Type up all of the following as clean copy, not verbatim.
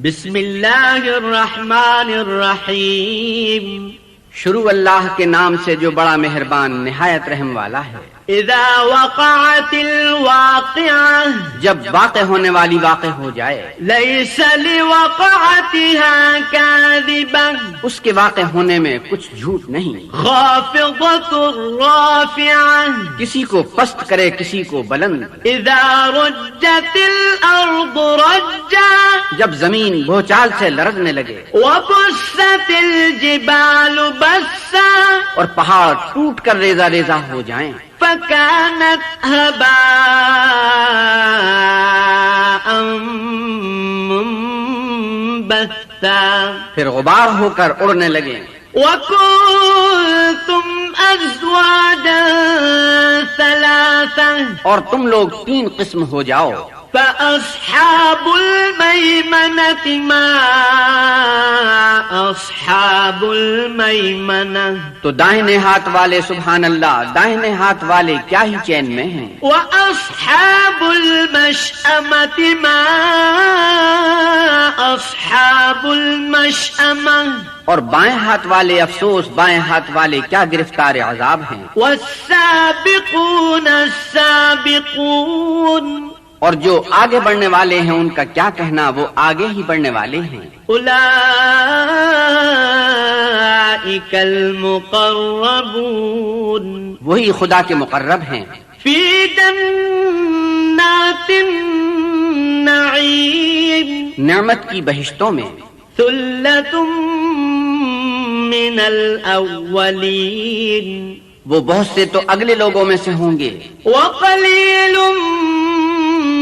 بسم اللہ الرحمن الرحیم، شروع اللہ کے نام سے جو بڑا مہربان نہایت رحم والا ہے۔ اذا وقعت الواقعہ، جب واقع ہونے والی واقع ہو جائے، لیس لوقعتها کاذبہ، اس کے واقع ہونے میں کچھ جھوٹ نہیں۔ خافضۃ رافعہ، کسی کو پست کرے کسی کو بلند۔ اذا رجت الارض رجا، جب زمین بھوچال سے لرزنے لگے، وبست الجبال بسا، اور پہاڑ ٹوٹ کر ریزہ ریزہ ہو جائیں، فكانت هباء منبثا، پھر غبار ہو کر اڑنے لگے۔ وكنتم أزواجا ثلاثا، اور تم لوگ 3 قسم ہو جاؤ۔ فأصحاب الميمنة ما أصحاب الميمنة، تو داہنے ہاتھ والے سبحان اللہ، داہنے ہاتھ والے کیا ہی چین میں ہیں۔ وأصحاب المشأمة ما أصحاب المشأمة، اور بائیں ہاتھ والے افسوس، بائیں ہاتھ والے کیا گرفتار عذاب ہیں۔ والسابقون السابقون، اور جو آگے بڑھنے والے ہیں ان کا کیا کہنا، وہ آگے ہی بڑھنے والے ہیں۔ اولئک المقربون، وہی خدا کے مقرب ہیں۔ فی جنات النعیم، نعمت کی بہشتوں میں۔ ثلۃ من الاولین، وہ بہت سے تو اگلے لوگوں میں سے ہوں گے۔ وقلیل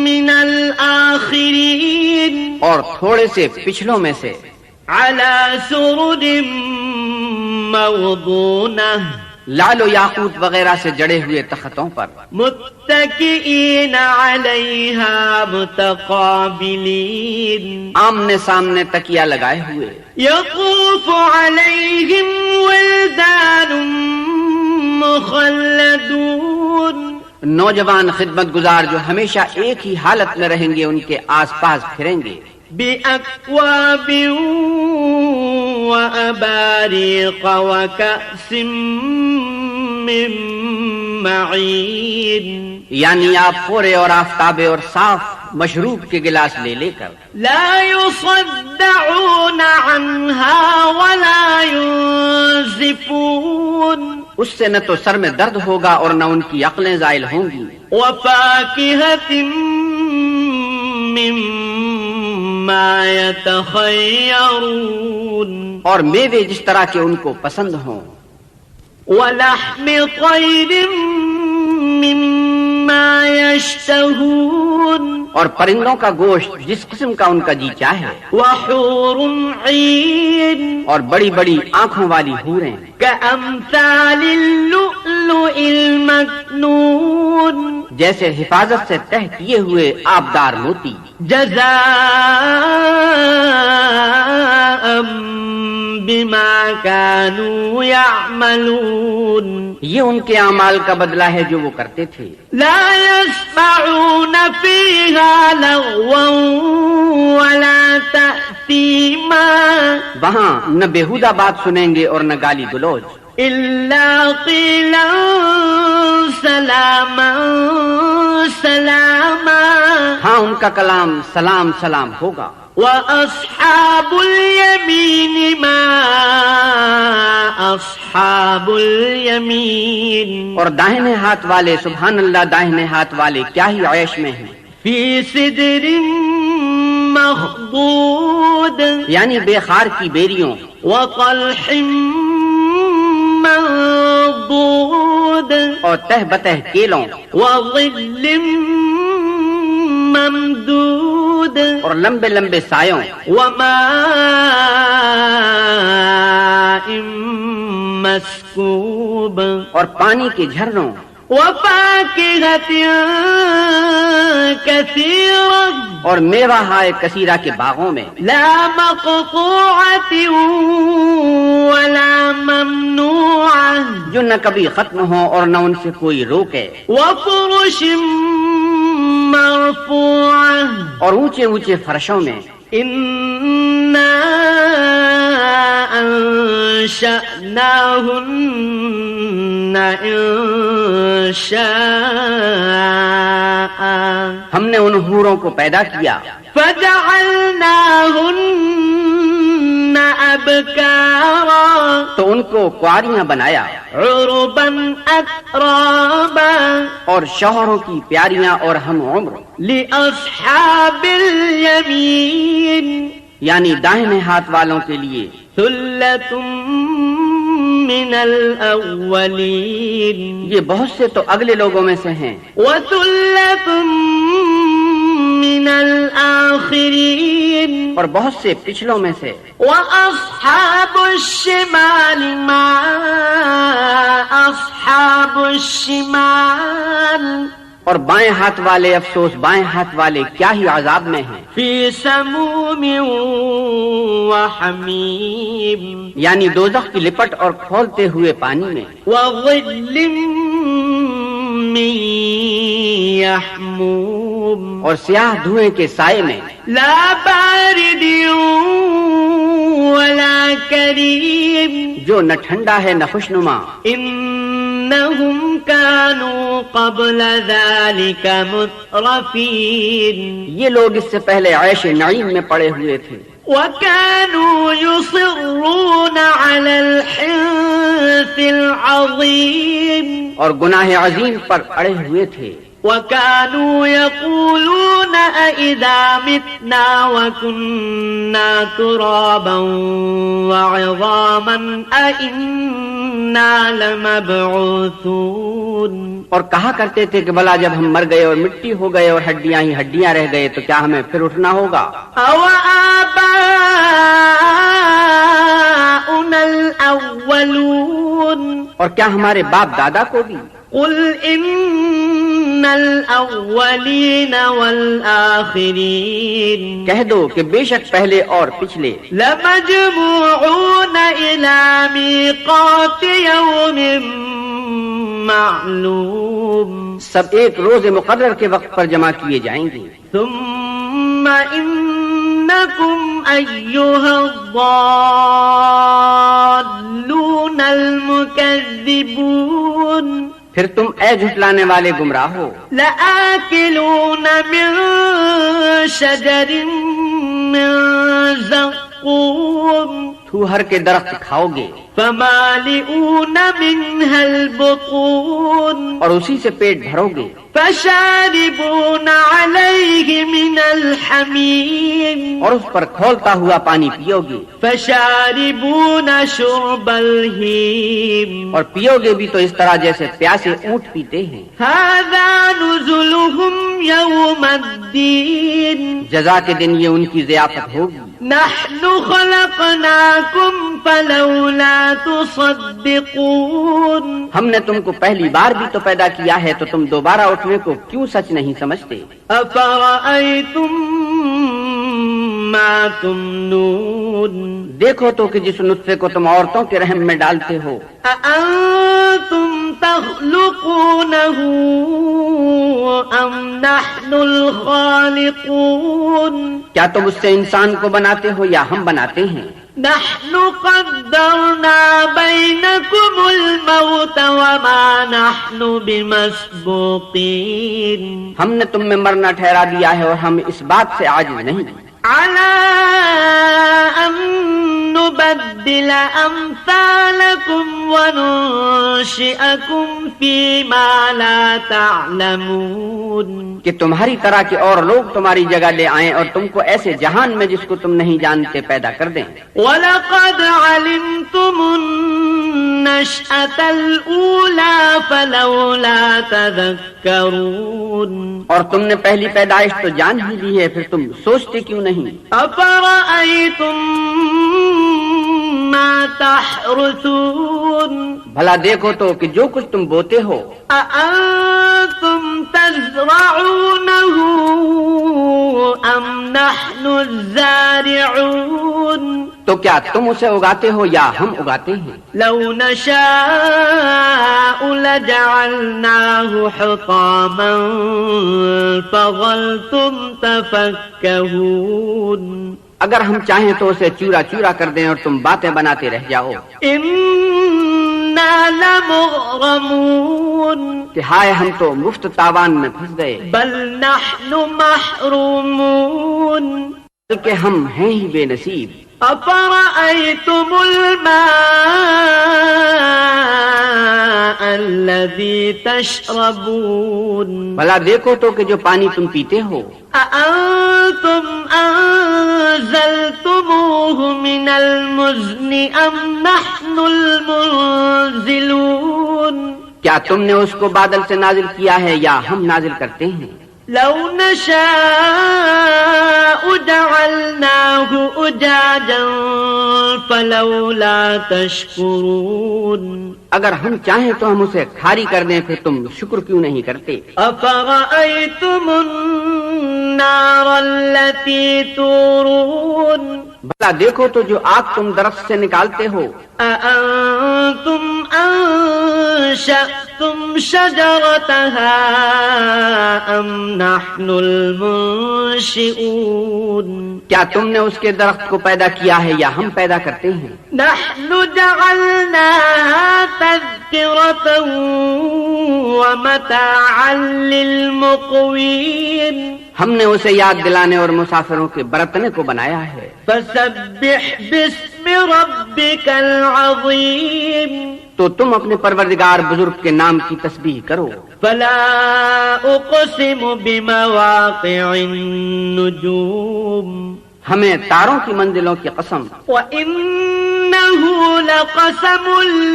من الآخرین، اور تھوڑے سے پچھلوں میں سے۔ علی سرر موضونہ، لال و یاقوت وغیرہ سے جڑے ہوئے تختوں پر۔ متکئین علیہا متقابلین، آمنے سامنے تکیہ لگائے ہوئے۔ یطوف علیہم ولدان مخلدون، نوجوان خدمت گزار جو ہمیشہ ایک ہی حالت میں رہیں گے، ان کے آس پاس پھریں گے۔ بأکواب وأباریق وکأس من معین، یعنی آپ پورے اور آفتابے اور صاف مشروب کے گلاس لے لے کر۔ لا يصدعون عنها ولا ينزفون، اس سے نہ تو سر میں درد ہوگا اور نہ ان کی عقلیں زائل ہوں گی۔ وفاکہۃ مما یتخیرون، اور میوے جس طرح کے ان کو پسند ہوں۔ ولحم طیر مما یشتہون، اور پرندوں کا گوشت جس قسم کا ان کا جی چاہے۔ وحور عین، اور بڑی بڑی آنکھوں والی حوریں، کأمثال اللؤلؤ المکنون، جیسے حفاظت سے تہ کیے ہوئے آبدار موتی۔ جزاء بما كانوا يعملون، یہ ان کے اعمال کا بدلہ ہے جو وہ کرتے تھے۔ لا يسمعون فيها لغوا ولا تأثيما، وہاں نہ بےہودہ بات سنیں گے اور نہ گالی گلوچ۔ إلا قيلا سلاما سلاما، ہاں ان کا کلام سلام سلام ہوگا۔ وأصحاب اليمين ما أصحاب اليمين، اور داہنے ہاتھ والے سبحان اللہ، داہنے ہاتھ والے کیا ہی عیش میں ہیں۔ في سدر مخضود، یعنی بے خار کی بیریوں۔ وطلح منضود، اور تہ بتہ کیلوں۔ وظل ممدود، اور لمبے لمبے سایوں۔ وماء مسکوب، اور پانی کے جھرنوں۔ وفاکہۃ کثیرہ، اور میوہ ہائے کثیرہ کے باغوں میں۔ لا مقطوعۃ ولا ممنوعہ، جو نہ کبھی ختم ہو اور نہ ان سے کوئی روکے۔ وفرش مرفوعہ، اور اونچے اونچے فرشوں میں۔ ان أنشأناهن إنشاء ہم نے ان حوروں کو پیدا کیا فجعلناهن أبكارا تو ان کو کنواریاں بنایا، عربا أترابا اور شوہروں کی پیاریاں اور ہم عمر، لأصحاب اليمين یعنی دائیں ہاتھ والوں کے لیے ثلة من الأولين یہ بہت سے تو اگلے لوگوں میں سے ہیں، وثلة من الآخرين اور بہت سے پچھلوں میں سے۔ وأصحاب الشمال ما أصحاب الشمال اور بائیں ہاتھ والے افسوس، بائیں ہاتھ والے کیا ہی عذاب میں ہیں، في سموم وحميم یعنی دوزخ کی لپٹ اور کھولتے ہوئے پانی میں، وظل من يحموم اور سیاہ دھوئیں کے سائے میں، لا بارد ولا كريم جو نہ ٹھنڈا ہے نہ خوشنما۔ إنهم كانوا قبل ذلك مترفين یہ لوگ اس سے پہلے عیش نعیم میں پڑے ہوئے تھے، وكانوا يصرون على الحنث العظيم اور گناہ عظیم پر اڑے ہوئے تھے، وكانوا يقولون أئذا متنا وكنا ترابا وعظاما أئنا لمبعوثون اور کہا کرتے تھے کہ بھلا جب ہم مر گئے اور مٹی ہو گئے اور ہڈیاں ہی ہڈیاں رہ گئے تو کیا ہمیں پھر اٹھنا ہوگا؟ أَوَآبَاؤُنَا الْأَوَّلُونَ اور کیا ہمارے باپ دادا کو بھی؟ قُلْ إِنَّ الْأَوَّلِينَ وَالْآخِرِينَ کہہ دو کہ بے شک پہلے اور پچھلے لَمَجْمُوعُونَ إِلَى مِيقَاتِ يَوْمٍ معلوم سب ایک روز مقرر کے وقت پر جمع کیے جائیں گے۔ ثم إنكم أيها الضالون المكذبون پھر تم اے جھٹلانے والے گمراہ ہو، لآكلون من شجر من زقوم تھوہر کے درخت کھاؤ گے، فمالئون منها البطون اور اسی سے پیٹ بھرو گے، فشاربون عليه من الحميم اور اس پر کھولتا ہوا پانی پیو گے، فشاربون شرب الهيم اور پیو گے بھی تو اس طرح جیسے پیاسے اونٹ پیتے ہیں۔ هذا نزلهم يوم الدين جزا کے دن یہ ان کی ضیافت ہوگی۔ نحن خلقناكم فلولا تصدقون ہم نے تم کو پہلی بار بھی تو پیدا کیا ہے تو تم دوبارہ اٹھنے کو کیوں سچ نہیں سمجھتے؟ افرأيتم ما تمنون دیکھو تو کہ جس نطفے کو تم عورتوں کے رحم میں ڈالتے ہو، أأنتم تخلقونه أم نحن الخالقون کیا تم اس سے انسان کو بناتے ہو یا ہم بناتے ہیں؟ نحن قدرنا بينكم الموت وما نحن بمسبوقين ہم نے تم میں مرنا ٹھہرا دیا ہے اور ہم اس بات سے عاجز نہیں، على أن نبدل أمثالكم وننشئكم فيما لا تعلمون کہ تمہاری طرح کے اور لوگ تمہاری جگہ لے آئیں اور تم کو ایسے جہان میں جس کو تم نہیں جانتے پیدا کر دیں۔ وَلَقَدْ عَلِمْتُمُ النَّشْأَةَ الْأُولَى فَلَوْلَا تَذَكَّرُونَ اور تم نے پہلی پیدائش تو جان ہی لی ہے، پھر تم سوچتے کیوں نہیں؟ أَفَرَأَيْتُم مَّا تَحْرُثُونَ بھلا دیکھو تو کہ جو کچھ تم بوتے ہو، أَأَنتُمْ تَزْرَعُونَهُ أَمْ نَحْنُ الزَّارِعُونَ تو کیا تم اسے اگاتے ہو یا ہم اگاتے ہیں؟ لو نشاء لجعلناه حطاما فظلتم تفكهون اگر ہم چاہیں تو اسے چورا چورا کر دیں اور تم باتیں بناتے رہ جاؤ إنا لمغرمون کہ ہائے ہم تو مفت تاوان میں پھنس گئے، بل نحن محرومون بلکہ ہم ہیں ہی بے نصیب۔ أفرأيتم الماء الذي تشربون بھلا دیکھو تو کہ جو پانی تم پیتے ہو، أأنتم أنزلتموه من المزن أم نحن المنزلون کیا تم نے اس کو بادل سے نازل کیا ہے یا ہم نازل کرتے ہیں؟ لو نشاء جعلناه أجاجا فلولا تشكرون اگر ہم چاہیں تو ہم اسے کھاری کر دیں، پھر تم شکر کیوں نہیں کرتے؟ أفرأيتم النار التي تورون بھلا دیکھو تو جو آگ تم درخت سے نکالتے ہو، أأنتم أنشأتم شجرتها أم نحن المنشئون کیا تم نے اس کے درخت کو پیدا کیا ہے یا ہم پیدا کرتے ہیں؟ نحن جعلناها تذكرة ومتاعا للمقوين ہم نے اسے یاد دلانے اور مسافروں کے برتنے کو بنایا ہے۔ فسبح باسم ربك العظيم تو تم اپنے پروردگار بزرگ کے نام کی تسبیح کرو۔ فلا أقسم بمواقع النجوم ہمیں تاروں کی منزلوں کی قسم، وإنه لقسم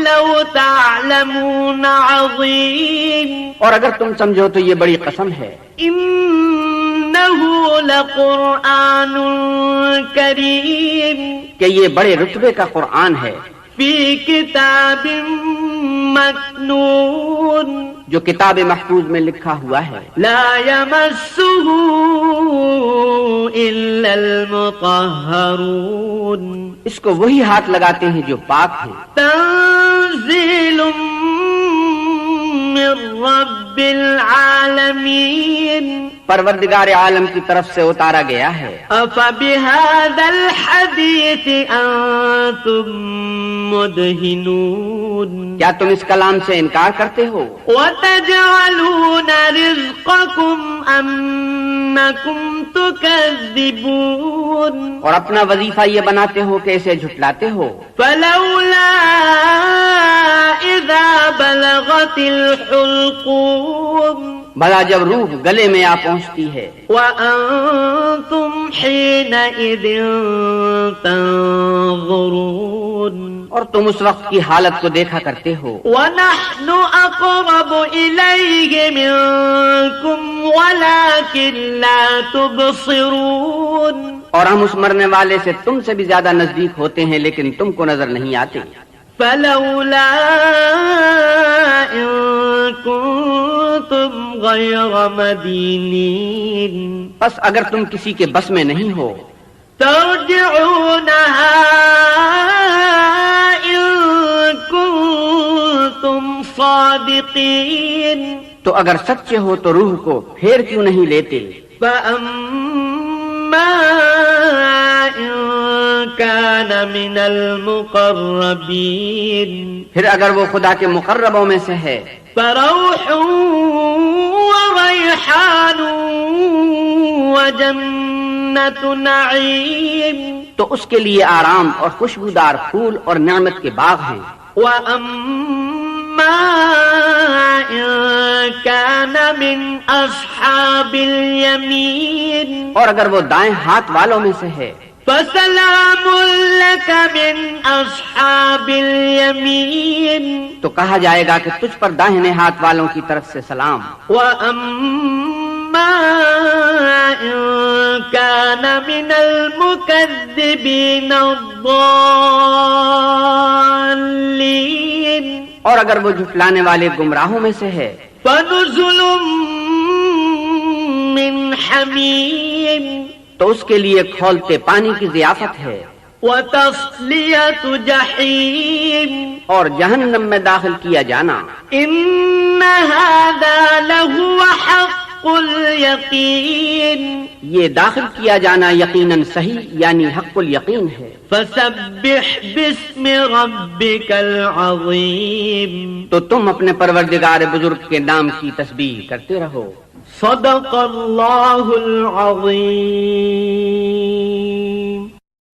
لو تعلمون عظيم اور اگر تم سمجھو تو یہ بڑی قسم ہے۔ إنه لقرآن كريم کہ یہ بڑے رتبے کا قرآن ہے، في كتاب مكنون جو کتاب محفوظ میں لکھا ہوا ہے، لا يمسه إلا المطهرون اس کو وہی ہاتھ لگاتے ہیں جو پاک ہیں۔ تنزيل من رب العالمين پروردگار عالم کی طرف سے اتارا گیا ہے۔ أفبهذا الحديث أنتم مدهنون کیا تم اس کلام سے انکار کرتے ہو؟ وتجعلون رزقكم أنكم تكذبون اور اپنا وظیفہ یہ بناتے ہو کہ اسے جھٹلاتے ہو۔ فلولا إذا بلغت الحلقوم بھلا جب روح گلے میں آ پہنچتی ہے، وأنتم حينئذ تنظرون اور تم اس وقت کی حالت کو دیکھا کرتے ہو، ونحن أقرب إليه منكم ولكن لا تبصرون اور ہم اس مرنے والے سے تم سے بھی زیادہ نزدیک ہوتے ہیں لیکن تم کو نظر نہیں آتے۔ فلولا إن كنتم غير مدينين بس اگر تم کسی کے بس میں نہیں ہو ترجعونها إن كنتم صادقين تو اگر سچے ہو تو روح کو پھیر کیوں نہیں لیتے؟ فأما إن كان من المقربين پھر اگر وہ خدا کے مقربوں میں سے ہے فروح وريحان وجنة نعيم تو اس کے لیے آرام اور خوشبودار پھول اور نعمت کے باغ ہیں۔ وأما إن كان من أصحاب اليمين اور اگر وہ دائیں ہاتھ والوں میں سے ہے فسلام لك من أصحاب اليمين تو کہا جائے گا کہ تجھ پر داہنے ہاتھ والوں کی طرف سے سلام۔ وأما إن كان من المكذبين الضالين اور اگر وہ جھٹلانے والے گمراہوں میں سے ہے فنزل من حميم تو اس کے لیے کھولتے پانی کی ضیافت ہے، وتصلية جحيم اور جہنم میں داخل کیا جانا۔ إن هذا لهو حق حق اليقين یہ داخل کیا جانا یقیناً صحیح یعنی حق الیقین ہے. فسبح باسم ربك العظيم تو تم اپنے پروردگار بزرگ کے نام کی تسبیح کرتے رہو. صدق اللہ العظیم.